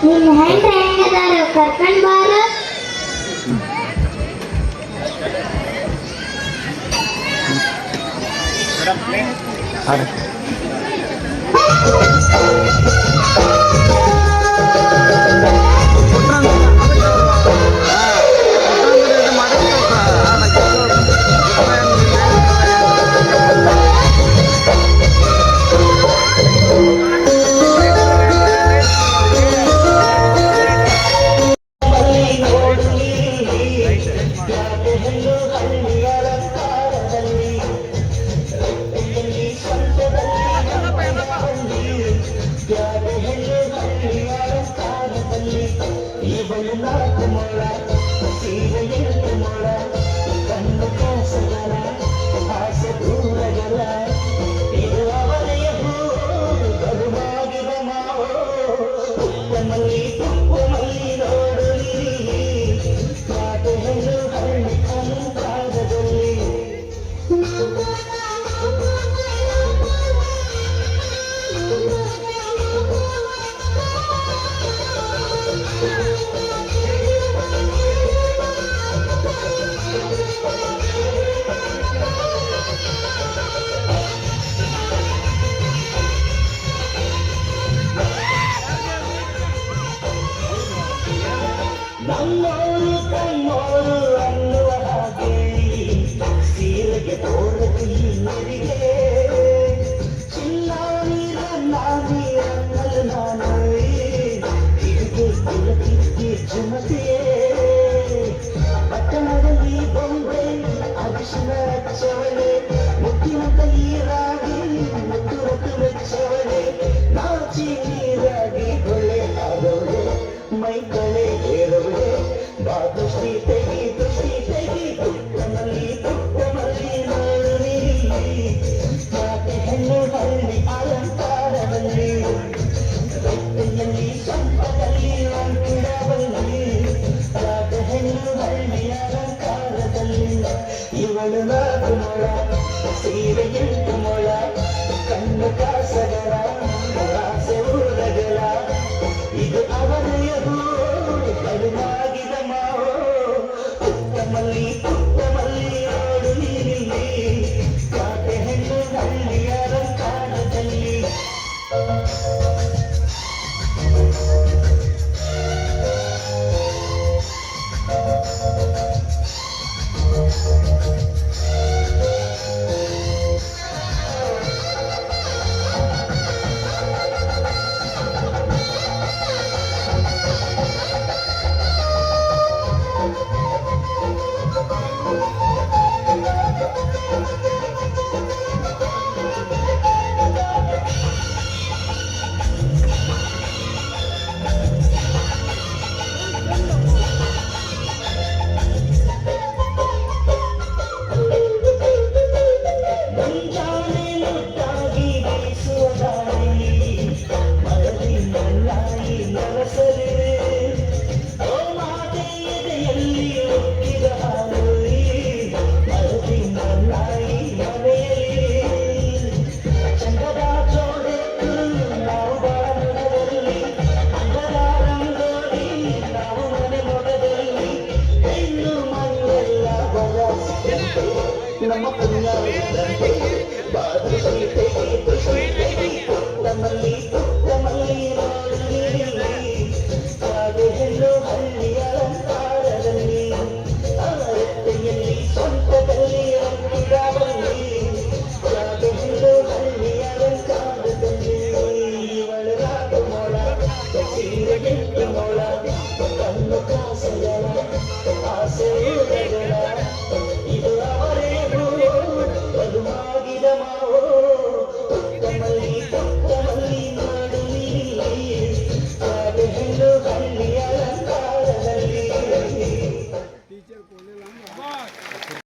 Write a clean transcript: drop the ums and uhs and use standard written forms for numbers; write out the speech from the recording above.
ನಿನ್ನ ಹೆಂಡ್ರ ಹೆಂಗದಾರ ಕರ್ಕೊಂಡ್ ಬಾರ. ನಮ್ಮೋರು ಕಣ್ಣೋರು ಅನ್ನುವ ಹಾಗೆ ಸೀರೆಗೆ ತೋರತಿ ನರಿಗೆ ಚಿನ್ನ ನೀರನ್ನ ನೀರನ್ನಲು ನಾನು ಹೀಗೆ ಕಿಲಕಿಕ್ಕೆ ಜುಮತೆಯೇ ಪಟ್ಟಣದಲ್ಲಿ ಬೊಂಬೆ ಅರಿಶಿನ ಹಚ್ಚವಳೆ ಮುತ್ತಿನಂತ ಈರಾಗಿ ಮುತ್ತು ರತ್ತು ವೆಚ್ಚವಳೆ ನಾಚಿ ನೀರಾಗಿ ಹೊಳೆ ಆದವಳೆ ಮೈ ಕಳೆ ಏರವಳೆ ಬಾ ದೃಷ್ಟಿ ತೆಗಿ ತುಟ್ಟಮಲ್ಲಿ ನೋಡು ಯಾಕೆ ಹೆಣ್ಣು ಹಳ್ಳಿ ಅಲಂಕಾರದಲ್ಲಿ ರೊಟ್ಟೆಯಲ್ಲಿ ಸಂಪದಲ್ಲಿ ಅಂಗಡವಲ್ಲಿ ಯಾಕೆ ಹೆಣ್ಣು ಹಳ್ಳಿ ಅಲಂಕಾರದಲ್ಲಿ ಇವಳು 4 ಮೊಳ ಸೀರೆ 8 ಮೊಳ ಕಣ್ಣು ಕಾಸಗರ ಆಸೆ ಊರಗಲ ಇದು ಅವನೆಯದು ಬಲವಾಗಿದ ಮಾವೋ ತುತ್ತಮಲ್ಲಿ ನೋಡು ನೀನಿಲ್ಲಿ ಯಾಕೆ ಹೆಣ್ಣು ಹಳ್ಳಿ ಅಲಂಕಾರದಲ್ಲಿ ನಮ್ಮ ಪುಣ್ಯ ಬಾದ